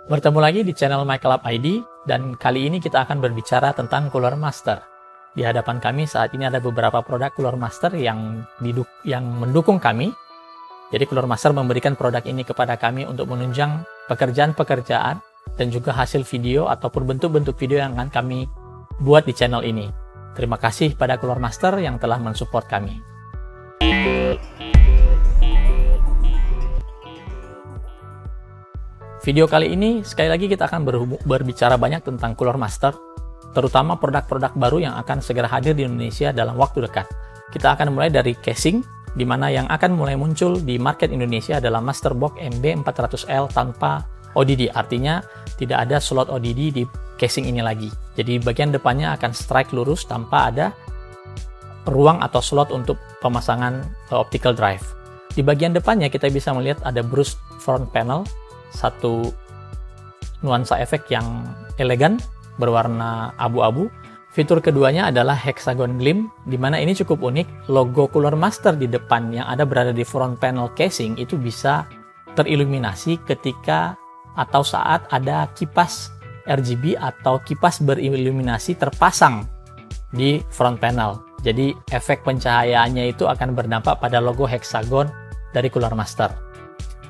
Bertemu lagi di channel MyClub ID, dan kali ini kita akan berbicara tentang Cooler Master. Di hadapan kami saat ini ada beberapa produk Cooler Master yang mendukung kami. Jadi Cooler Master memberikan produk ini kepada kami untuk menunjang pekerjaan-pekerjaan dan juga hasil video ataupun bentuk-bentuk video yang akan kami buat di channel ini. Terima kasih pada Cooler Master yang telah mensupport kami. Video kali ini sekali lagi kita akan berbicara banyak tentang Cooler Master, terutama produk-produk baru yang akan segera hadir di Indonesia dalam waktu dekat. Kita akan mulai dari casing, di mana yang akan mulai muncul di market Indonesia adalah Masterbox MB400L tanpa ODD, artinya tidak ada slot ODD di casing ini lagi. Jadi bagian depannya akan strike lurus tanpa ada ruang atau slot untuk pemasangan optical drive. Di bagian depannya kita bisa melihat ada brushed front panel, satu nuansa efek yang elegan berwarna abu-abu. Fitur keduanya adalah hexagon gleam, di mana ini cukup unik. Logo Cooler Master di depan yang ada berada di front panel casing itu bisa teriluminasi ketika atau saat ada kipas RGB atau kipas beriluminasi terpasang di front panel. Jadi efek pencahayaannya itu akan berdampak pada logo hexagon dari Cooler Master.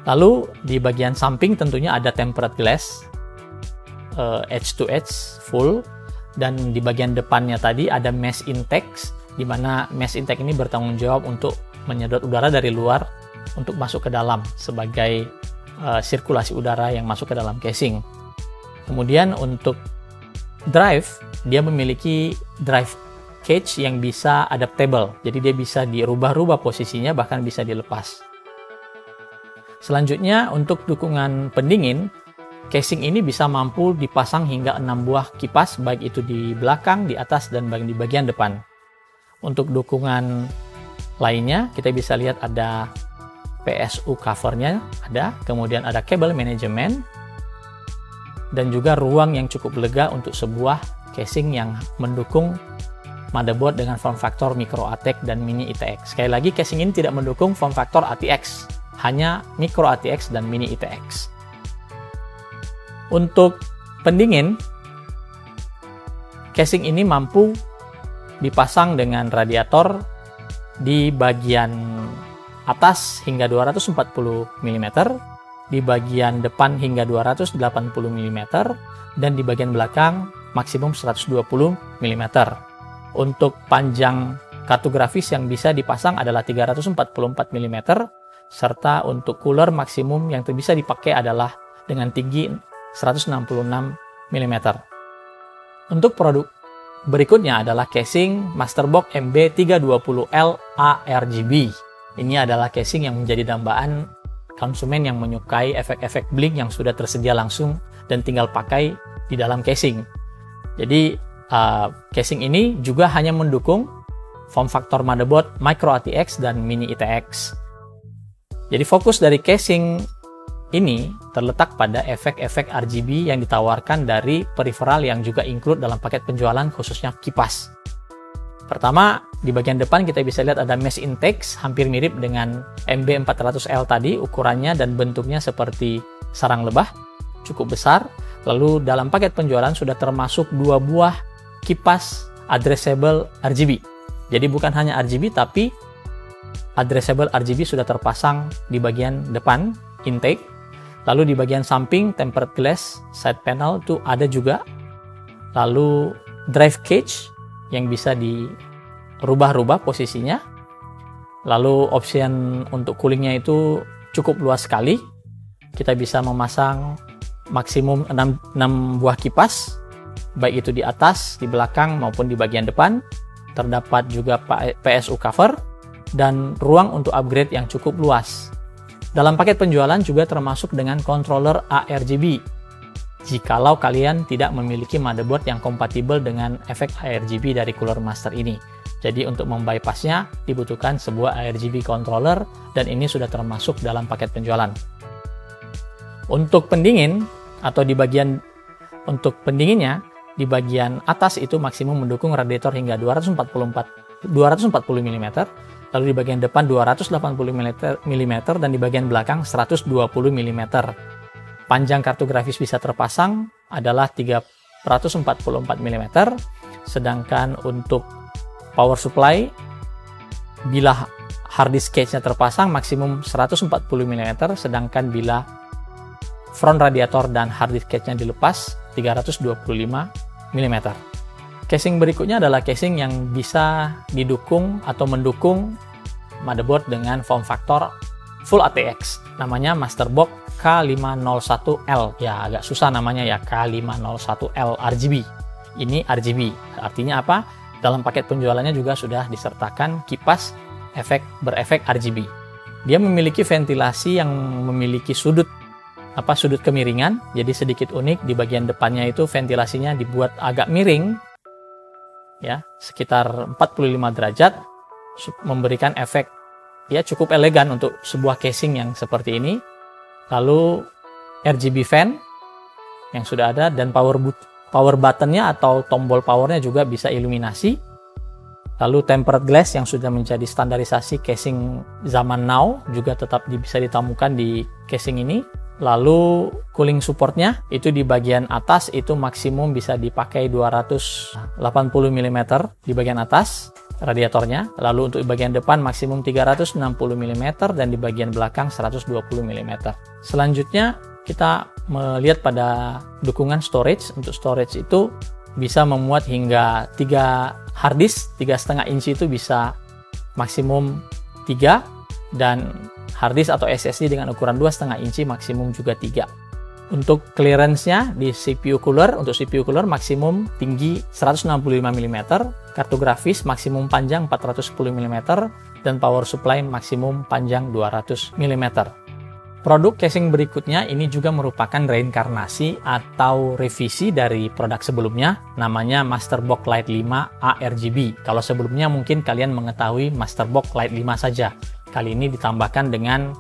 Lalu di bagian samping tentunya ada tempered glass, edge to edge full, dan di bagian depannya tadi ada mesh intake, di mana mesh intake ini bertanggung jawab untuk menyedot udara dari luar untuk masuk ke dalam sebagai sirkulasi udara yang masuk ke dalam casing. Kemudian untuk drive, dia memiliki drive cage yang bisa adaptable, jadi dia bisa dirubah-rubah posisinya, bahkan bisa dilepas. Selanjutnya untuk dukungan pendingin, casing ini bisa mampu dipasang hingga 6 buah kipas, baik itu di belakang, di atas, dan di bagian depan. Untuk dukungan lainnya, kita bisa lihat ada PSU covernya, kemudian ada kabel manajemen, dan juga ruang yang cukup lega untuk sebuah casing yang mendukung motherboard dengan form factor micro ATX dan mini ITX. Sekali lagi, casing ini tidak mendukung form factor ATX, hanya micro ATX dan mini ITX. Untuk pendingin, casing ini mampu dipasang dengan radiator di bagian atas hingga 240 mm, di bagian depan hingga 280 mm, dan di bagian belakang maksimum 120 mm. Untuk panjang kartu grafis yang bisa dipasang adalah 344 mm, serta untuk cooler maksimum yang bisa dipakai adalah dengan tinggi 166 mm. Untuk produk berikutnya adalah casing Masterbox MB320L ARGB. Ini adalah casing yang menjadi dambaan konsumen yang menyukai efek-efek blink yang sudah tersedia langsung dan tinggal pakai di dalam casing. Jadi casing ini juga hanya mendukung form factor motherboard micro ATX dan mini ITX. Jadi fokus dari casing ini terletak pada efek-efek RGB yang ditawarkan dari peripheral yang juga include dalam paket penjualan, khususnya kipas. Pertama, di bagian depan kita bisa lihat ada mesh intake, hampir mirip dengan MB400L tadi, ukurannya dan bentuknya seperti sarang lebah, cukup besar. Lalu dalam paket penjualan sudah termasuk 2 buah kipas addressable RGB. Jadi bukan hanya RGB, tapi addressable RGB sudah terpasang di bagian depan intake. Lalu di bagian samping tempered glass side panel itu ada juga. Lalu drive cage yang bisa dirubah-rubah posisinya. Lalu option untuk coolingnya itu cukup luas sekali. Kita bisa memasang maksimum 6 buah kipas, baik itu di atas, di belakang, maupun di bagian depan. Terdapat juga PSU cover dan ruang untuk upgrade yang cukup luas. Dalam paket penjualan juga termasuk dengan controller ARGB, jikalau kalian tidak memiliki motherboard yang kompatibel dengan efek ARGB dari Cooler Master ini. Jadi untuk membypassnya dibutuhkan sebuah ARGB controller, dan ini sudah termasuk dalam paket penjualan. Untuk pendingin atau untuk pendinginnya, di bagian atas itu maksimum mendukung radiator hingga 240 mm, lalu di bagian depan 280 mm dan di bagian belakang 120 mm. panjang kartu grafis bisa terpasang adalah 344 mm, sedangkan untuk power supply bila hard disk cage-nya terpasang maksimum 140 mm, sedangkan bila front radiator dan hard disk cage-nya dilepas 325 mm. Casing berikutnya adalah casing yang bisa didukung atau mendukung motherboard dengan form factor Full ATX. Namanya Masterbox K501L. Ya, agak susah namanya ya, K501L RGB. Ini RGB. Artinya apa? Dalam paket penjualannya juga sudah disertakan kipas berefek RGB. Dia memiliki ventilasi yang memiliki sudut kemiringan, jadi sedikit unik. Di bagian depannya itu ventilasinya dibuat agak miring, ya, sekitar 45 derajat, memberikan efek ya cukup elegan untuk sebuah casing yang seperti ini. Lalu RGB fan yang sudah ada, dan power buttonnya atau tombol powernya juga bisa iluminasi. Lalu tempered glass yang sudah menjadi standarisasi casing zaman now juga tetap bisa ditemukan di casing ini. Lalu cooling supportnya itu di bagian atas itu maksimum bisa dipakai 280 mm di bagian atas radiatornya. Lalu untuk bagian depan maksimum 360 mm dan di bagian belakang 120 mm. Selanjutnya kita melihat pada dukungan storage. Untuk storage itu bisa memuat hingga 3 hard disk, 3,5 inci itu bisa maksimum 3, dan hard disk atau SSD dengan ukuran 2,5 inci maksimum juga 3. Untuk clearance-nya di CPU cooler, untuk CPU cooler maksimum tinggi 165 mm, kartu grafis maksimum panjang 410 mm, dan power supply maksimum panjang 200 mm. Produk casing berikutnya ini juga merupakan reinkarnasi atau revisi dari produk sebelumnya, namanya Masterbox Lite 5 ARGB. Kalau sebelumnya mungkin kalian mengetahui Masterbox Lite 5 saja. Kali ini ditambahkan dengan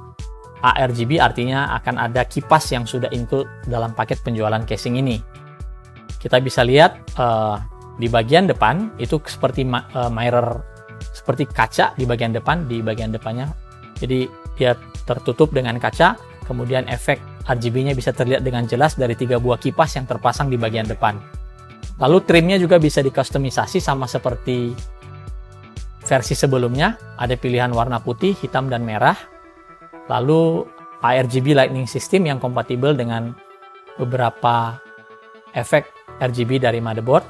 ARGB, artinya akan ada kipas yang sudah include dalam paket penjualan casing ini. Kita bisa lihat di bagian depan itu seperti mirror, seperti kaca di bagian depan, di bagian depannya. Jadi dia tertutup dengan kaca, kemudian efek RGB-nya bisa terlihat dengan jelas dari 3 buah kipas yang terpasang di bagian depan. Lalu trimnya juga bisa dikustomisasi sama seperti versi sebelumnya, ada pilihan warna putih, hitam, dan merah. Lalu ARGB Lightning System yang kompatibel dengan beberapa efek RGB dari motherboard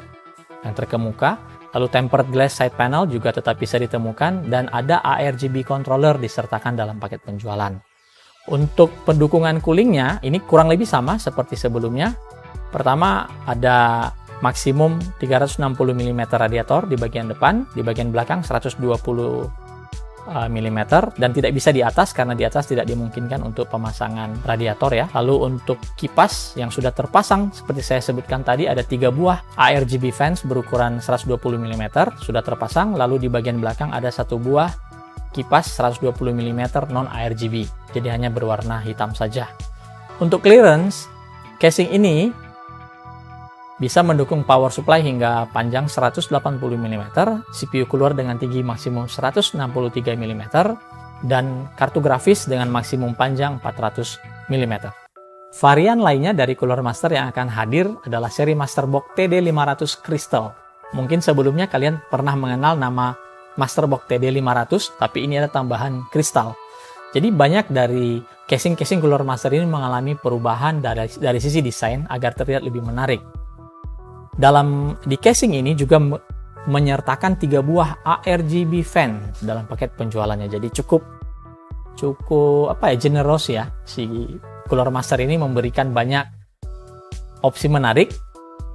yang terkemuka. Lalu tempered glass side panel juga tetap bisa ditemukan, dan ada ARGB controller disertakan dalam paket penjualan. Untuk pendukungan coolingnya, ini kurang lebih sama seperti sebelumnya. Pertama, ada maksimum 360 mm radiator di bagian depan, di bagian belakang 120 mm, dan tidak bisa di atas karena di atas tidak dimungkinkan untuk pemasangan radiator ya. Lalu untuk kipas yang sudah terpasang seperti saya sebutkan tadi, ada 3 buah ARGB fans berukuran 120 mm sudah terpasang. Lalu di bagian belakang ada 1 buah kipas 120 mm non ARGB, jadi hanya berwarna hitam saja. Untuk clearance, casing ini bisa mendukung power supply hingga panjang 180 mm, CPU keluar dengan tinggi maksimum 163 mm, dan kartu grafis dengan maksimum panjang 400 mm. Varian lainnya dari Cooler Master yang akan hadir adalah seri Masterbox TD500 Crystal. Mungkin sebelumnya kalian pernah mengenal nama Masterbox TD500, tapi ini ada tambahan kristal. Jadi banyak dari casing-casing Cooler Master ini mengalami perubahan dari sisi desain agar terlihat lebih menarik. Di casing ini juga menyertakan 3 buah ARGB fan dalam paket penjualannya. Jadi cukup generous ya. Si Cooler Master ini memberikan banyak opsi menarik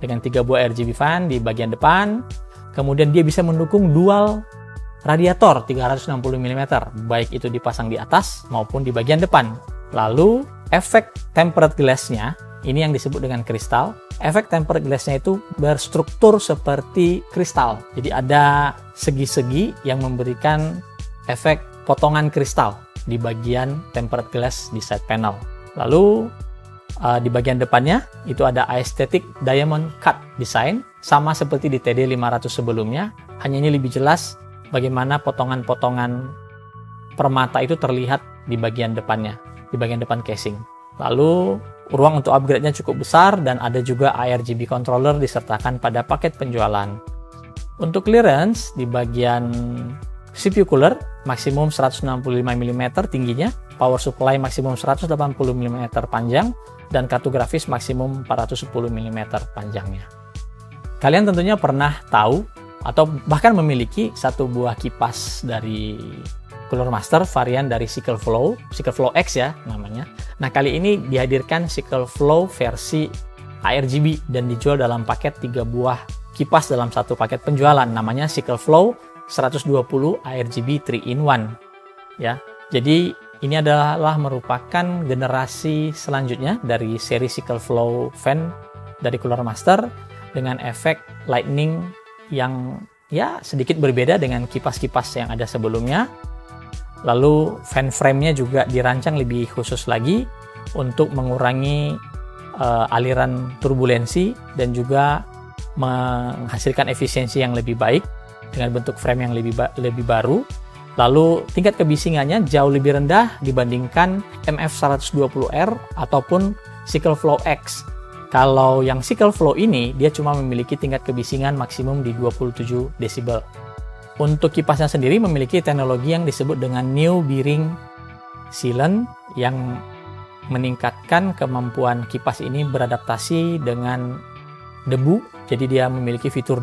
dengan 3 buah RGB fan di bagian depan. Kemudian dia bisa mendukung dual radiator 360 mm, baik itu dipasang di atas maupun di bagian depan. Lalu efek tempered glass-nya ini yang disebut dengan kristal. Efek tempered glass-nya itu berstruktur seperti kristal. Jadi ada segi-segi yang memberikan efek potongan kristal di bagian tempered glass di side panel. Lalu di bagian depannya itu ada aesthetic diamond cut design, sama seperti di TD500 sebelumnya. Hanya ini lebih jelas bagaimana potongan-potongan permata itu terlihat di bagian depannya, di bagian depan casing. Lalu ruang untuk upgrade-nya cukup besar, dan ada juga ARGB controller disertakan pada paket penjualan. Untuk clearance, di bagian CPU cooler, maksimum 165 mm tingginya, power supply maksimum 180 mm panjang, dan kartu grafis maksimum 410 mm panjangnya. Kalian tentunya pernah tahu atau bahkan memiliki satu buah kipas dari Cooler Master varian dari SycleFlow X ya namanya. Nah, kali ini dihadirkan SycleFlow versi ARGB dan dijual dalam paket 3 buah kipas dalam satu paket penjualan, namanya SycleFlow 120 ARGB 3-in-1 ya. Jadi ini adalah merupakan generasi selanjutnya dari seri SycleFlow fan dari Cooler Master dengan efek lightning yang ya sedikit berbeda dengan kipas-kipas yang ada sebelumnya. Lalu fan frame-nya juga dirancang lebih khusus lagi untuk mengurangi aliran turbulensi dan juga menghasilkan efisiensi yang lebih baik dengan bentuk frame yang lebih baru. Lalu tingkat kebisingannya jauh lebih rendah dibandingkan MF120R ataupun SycleFlow X. Kalau yang SycleFlow ini dia cuma memiliki tingkat kebisingan maksimum di 27 desibel. Untuk kipasnya sendiri memiliki teknologi yang disebut dengan New Bearing Sealant yang meningkatkan kemampuan kipas ini beradaptasi dengan debu. Jadi dia memiliki fitur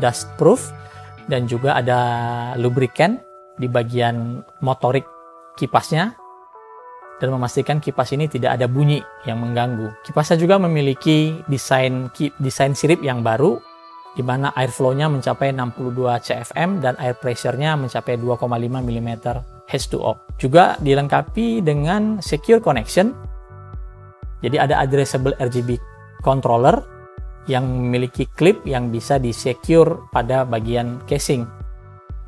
dust proof dan juga ada lubricant di bagian motorik kipasnya dan memastikan kipas ini tidak ada bunyi yang mengganggu. Kipasnya juga memiliki desain sirip yang baru, di mana airflow-nya mencapai 62 CFM dan air pressure-nya mencapai 2,5 mm H2O. Juga dilengkapi dengan secure connection. Jadi ada addressable RGB controller yang memiliki klip yang bisa di-secure pada bagian casing.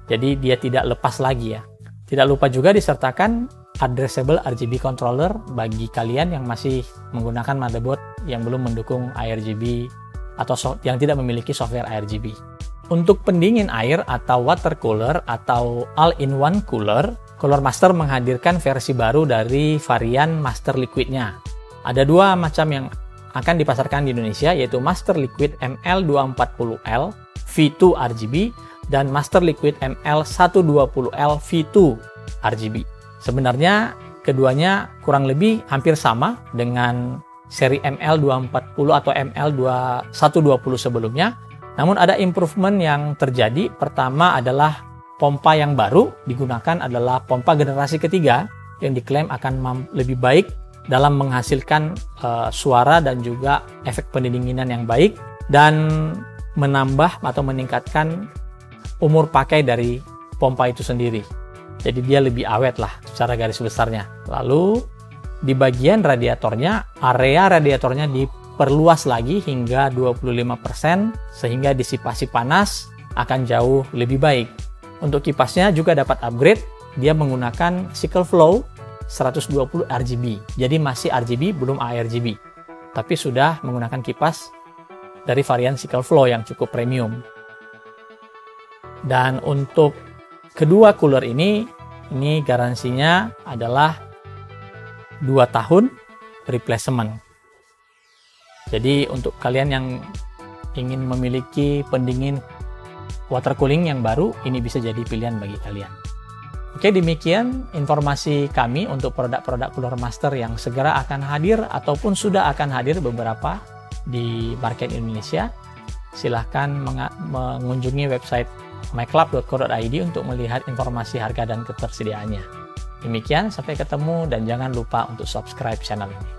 Jadi dia tidak lepas lagi ya. Tidak lupa juga disertakan addressable RGB controller bagi kalian yang masih menggunakan motherboard yang belum mendukung ARGB atau yang tidak memiliki software ARGB. Untuk pendingin air atau water cooler atau all-in-one cooler, Cooler Master menghadirkan versi baru dari varian Master Liquid-nya. Ada 2 macam yang akan dipasarkan di Indonesia, yaitu Master Liquid ML240L V2 RGB dan Master Liquid ML120L V2 RGB. Sebenarnya keduanya kurang lebih hampir sama dengan seri ML240 atau ML120 sebelumnya. Namun ada improvement yang terjadi. Pertama adalah pompa yang baru digunakan adalah pompa generasi ketiga yang diklaim akan lebih baik dalam menghasilkan suara dan juga efek pendinginan yang baik dan menambah atau meningkatkan umur pakai dari pompa itu sendiri. Jadi dia lebih awet lah secara garis besarnya. Lalu di bagian radiatornya, area radiatornya diperluas lagi hingga 25% sehingga disipasi panas akan jauh lebih baik. Untuk kipasnya juga dapat upgrade, dia menggunakan SycleFlow 120 RGB. Jadi masih RGB belum ARGB. Tapi sudah menggunakan kipas dari varian SycleFlow yang cukup premium. Dan untuk kedua cooler ini garansinya adalah 2 tahun replacement. Jadi untuk kalian yang ingin memiliki pendingin water cooling yang baru, ini bisa jadi pilihan bagi kalian. Oke, demikian informasi kami untuk produk-produk Cooler Master yang segera akan hadir ataupun sudah akan hadir beberapa di market Indonesia. Silahkan mengunjungi website myclub.co.id untuk melihat informasi harga dan ketersediaannya. Demikian, sampai ketemu dan jangan lupa untuk subscribe channel ini.